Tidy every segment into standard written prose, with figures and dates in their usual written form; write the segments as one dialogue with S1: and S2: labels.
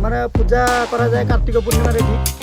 S1: माने पूजा करा जाए कार्तिक पूर्णिमा रे भी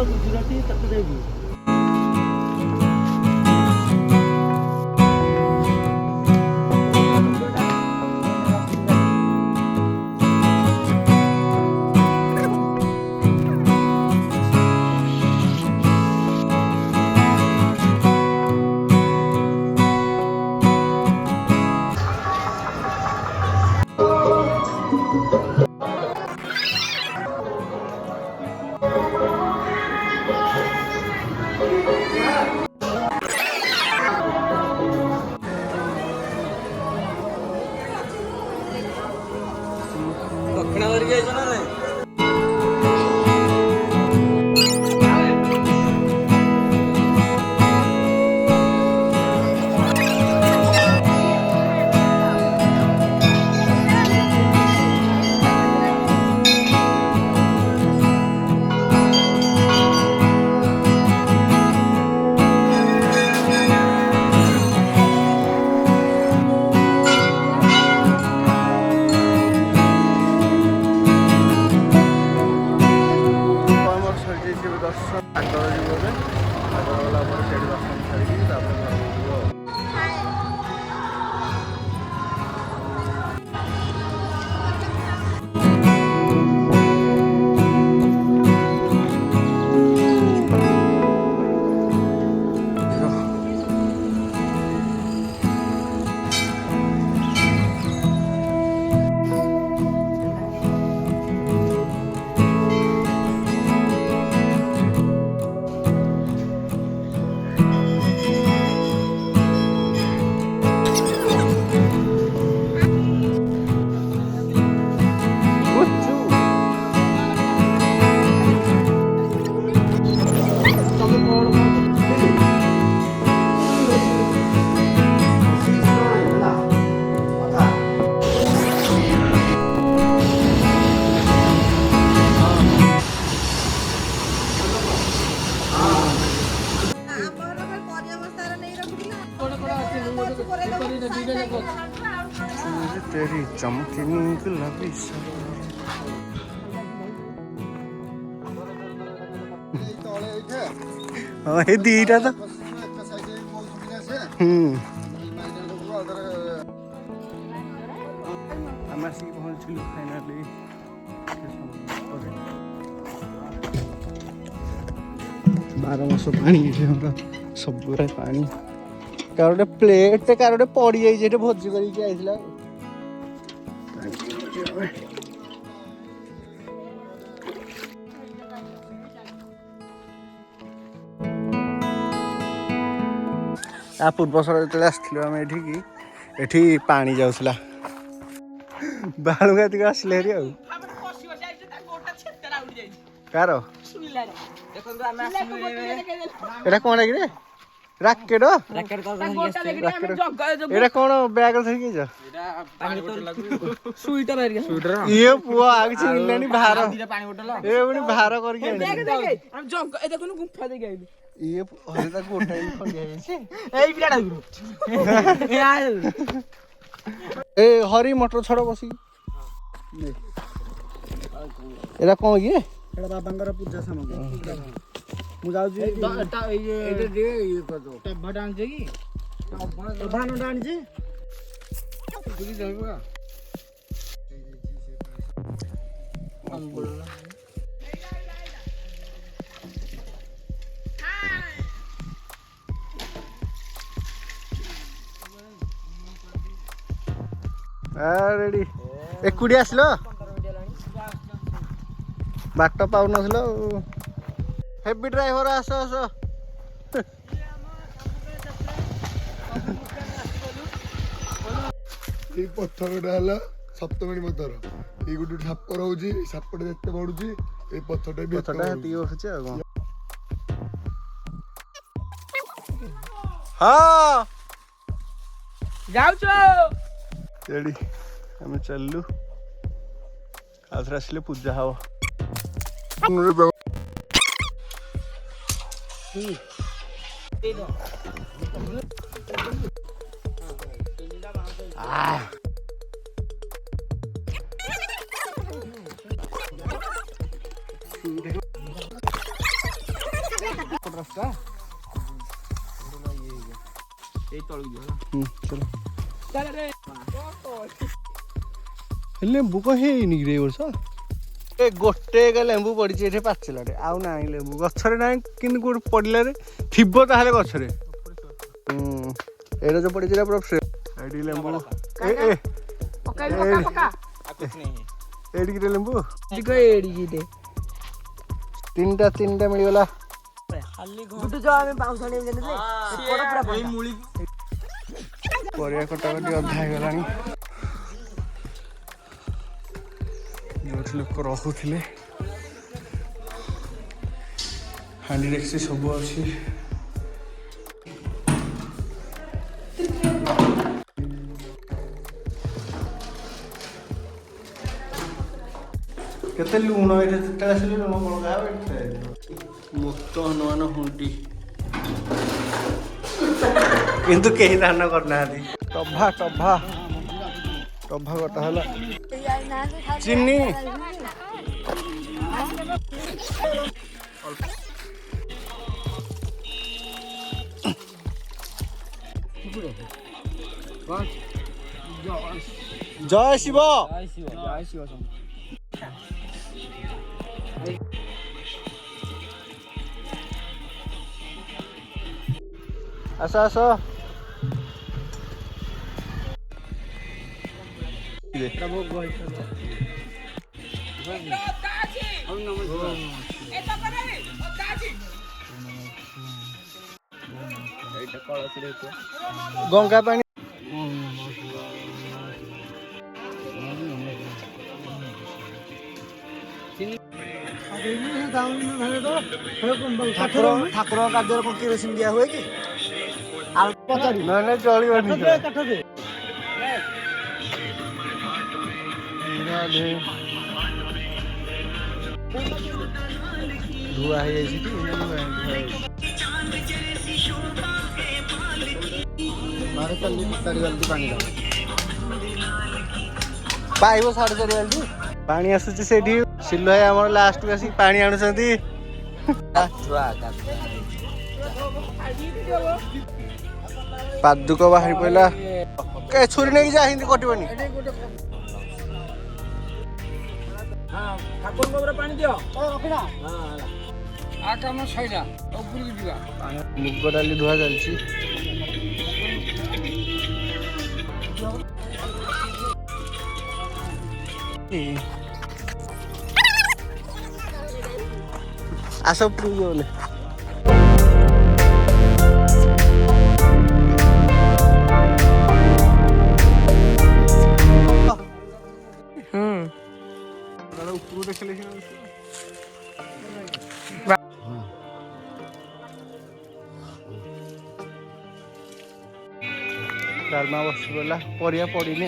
S1: गुजराती तक देगी तेरी चमकनी गुलाबी हाँ ये दीटा तो हम आसिक पहुंचलु फाइनली 12 मास पानी हमरा सब पानी कार प्लेट कार पड़ी जाइए भोजी करके आइला आ पूर्वशर जो आसलु आम एठी पानी जाऊला बालुगा ती आसले हेरी आ कार एटा कौन कि राकेट एटा कौन बैग धरिक ये पुआ आगे चिल्लानी भार ए पुनी भार करके ये हरे तक गोटा ए हरी मटर छड़ बसी एटा कौन कि एटा बाबांगर पूजा सामग्री मु जाउ जे एटा ये दे ये कर दो टब्बा डाल जे की टब्बा न डाल जे गुली जाबा हम बोलला रेडी एकुडी आसलो बाट पाउ नसलो हेवी ड्राइवर आस आस
S2: पत्थर डाला सप्तमणी मतर ये गोटे साप रोचे सापटे जिते बढ़ुची ये पथरटा भी
S1: हाँ जाऊँ आम चलू आउे आसिले पूजा हम लेंबू कहीं है रे वर्ष ए गोटे लेंबू पड़ी पाचिलाटे आउ ना लेंबू गचरे ना कि पड़े थीब ताहले गचरे एटा जो पड़ी पूरा फ्रेश एडी लेंबू एडी लेंबू तीन मिलगला परिया कटाकटी अधा होगा लोक रखुले हांडी डेक्सी सब अच्छी केते लुण ये लुण मुक्त हनुमान हुंटी किंतु कहीं दान करना टभा टभा टभा गटा है चीनी जय शिव आस आस गंगा पानी ठाकुर कार्य को केरोसिन दिया हुए कि चल धुआ है पाइब साढ़े 4 जल्दी पानी आसुची से सिल्लु भाई आम लास्ट को आसिक पानी आणुचंती पादुक बाहरी पड़ा छुरी नहीं जा हिंदी कटबनी मुग डाली धुआ चलती आस बोले डालमा बस गला परिया पड़नी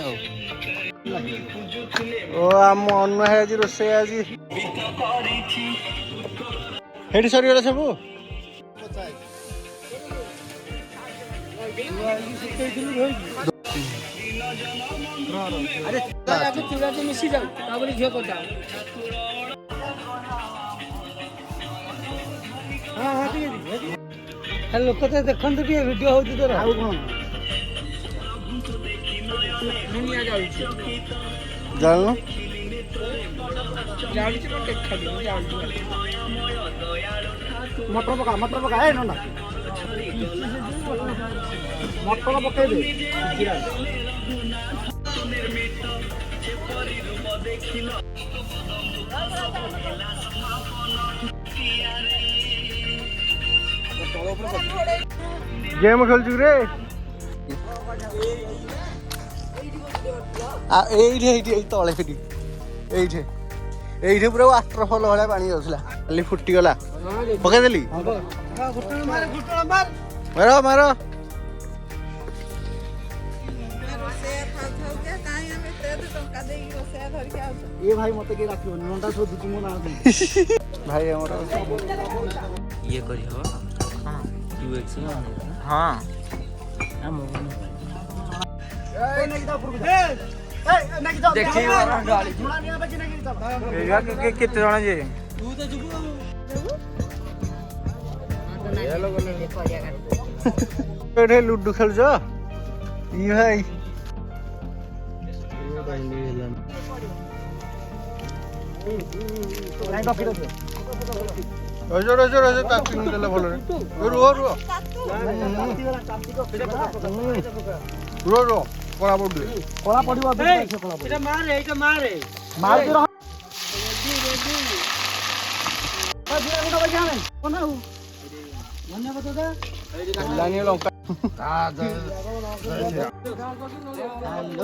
S1: आम अनु है आज रोसे आज हेटी सरीगला सब मिसी जाऊ झील कर लोक देखते भिड हो जान मटर पका है ना मटर पकड़ दे गेम खेल रे ଏଇଠି ତଳେ ସେଠି ଏଇଠି ପୁରା ୱାଟରଫଲ୍ ଭଳିଆ ପାଣି ଯାଉଥିଲା ଖାଲି ଫୁଟିଗଲା ପକେଇଦେଲି ମାର ये भाई मत के राखियो नंदा शोधुची मो ना भाई हमर
S3: ये करी हो हां 2x हां हम
S1: ए नहीं दा पुरु ए नहीं दा
S3: देखी गाड़ी
S1: थोड़ा नहीं आबे कि नहीं दा
S3: एगा के केते जण जे
S1: तू तो जुबु
S3: ये लोग ने परिया काट
S1: एठे लुडू खेल जो ई भाई नहीं कॉपी दो रोजो ताती नहीं देला भलो रे रो कोला पड़ियो एटा मारे मार दे रहा रेडी बजा में कोना हो मन्ने बता दे लानी लंका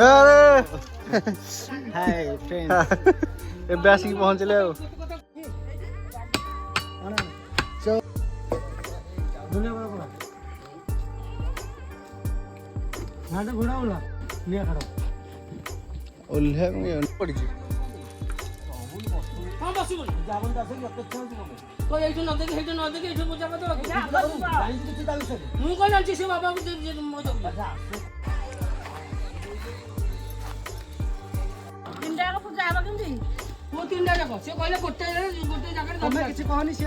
S1: अरे हाय फ्रेंड ଏବେ ଆସିକି ପହଞ୍ଚିଲେ ଆଉ ଓହ୍ଲେଇବାକୁ ପଡିଛି
S4: ମୁଁ କଣ ଜାଣିଛି ସେ ବାବାଙ୍କୁ ତିନିଟା ପୂଜା ହବ କେମିତି ମୁଁ ତିନିଟା ଯାକ ସେ କହିଲେ ଗୋଟେ ଜାଗାରେ
S1: ତମେ କିଛି କହନି ସେ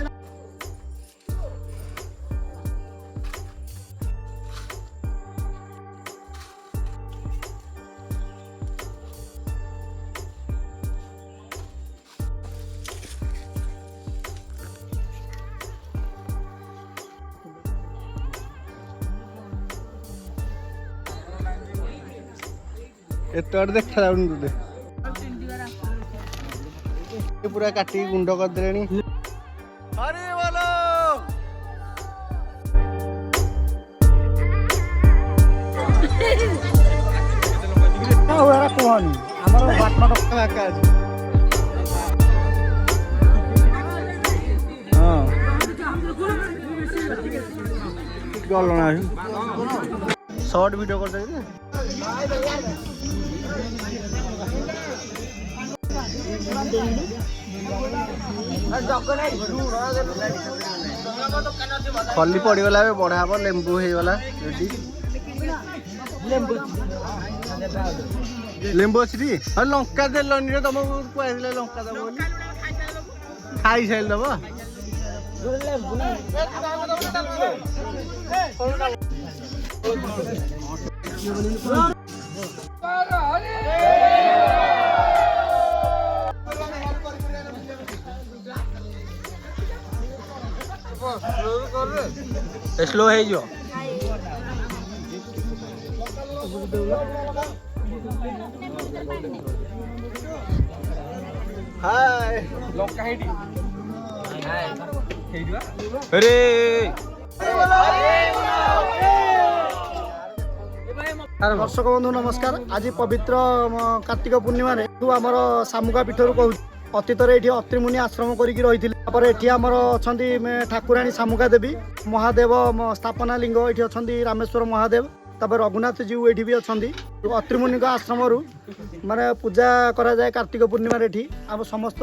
S1: ଏତେ ଆଡେ ଦେଖାଯାଉନି ତୋତେ पूरा काटी गुंड कर देनी अरे बोलो कहनी आमर बाटना फाका शॉर्ट वीडियो कर दे खली पड़गला बढ़ा हम लेंबू होगला रेडी लेंबू अच्छी हाँ लंका देलनी तुमको कह लंका दब खाई सारी दब स्लो है जो हाय लंका हेडी हाय हेडीवा अरे दर्शक बंधु नमस्कार आज पवित्र कार्तिक पूर्णिमा आमर सामुका पीठर कहूँ अतीत ये अत्रिमुनि आश्रम करके रही आमर अच्छा ठाकुराणी सामुका देवी महादेव स्थापना लिंग ये अच्छा रामेश्वर महादेव तब रघुनाथ जीव ये भी अच्छा अत्रिमुनि आश्रम माने पूजा करा जाए कार्तिक पूर्णिमा ये आम समस्त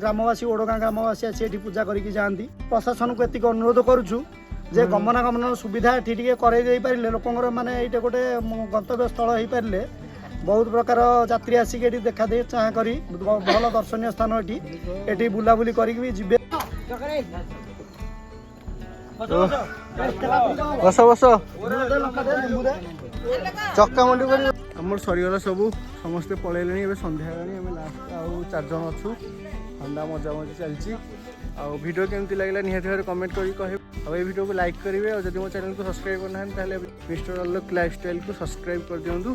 S1: ग्रामवासी ओडगाँ ग्रामवासी आसी ये पूजा करके जाती प्रशासन को एतिक अनुरोध करुचु जे गमनागमन सुविधा ये करे पारे लोक माने ये गोटे गंतव्य स्थल हो पारे बहुत प्रकार यात्री आसिक देखा दे चाह करी भल दर्शनीय स्थान ये बुलाबुली करके जीवे बस बस चक्का मंडी कर आम सरीगला सबू समस्ते पलैले संध्या लास्ट आउ 4 जन अच्छु ठंडा मजा मजी चलती आउ वीडियो केमती लगे निहाती भाव कमेंट करें और ये वीडियो को लाइक करेंगे और जब मो चैनल को सब्सक्राइब करना मिस्टर अलोक लाइफस्टाइल को सब्सक्राइब कर दिंतु।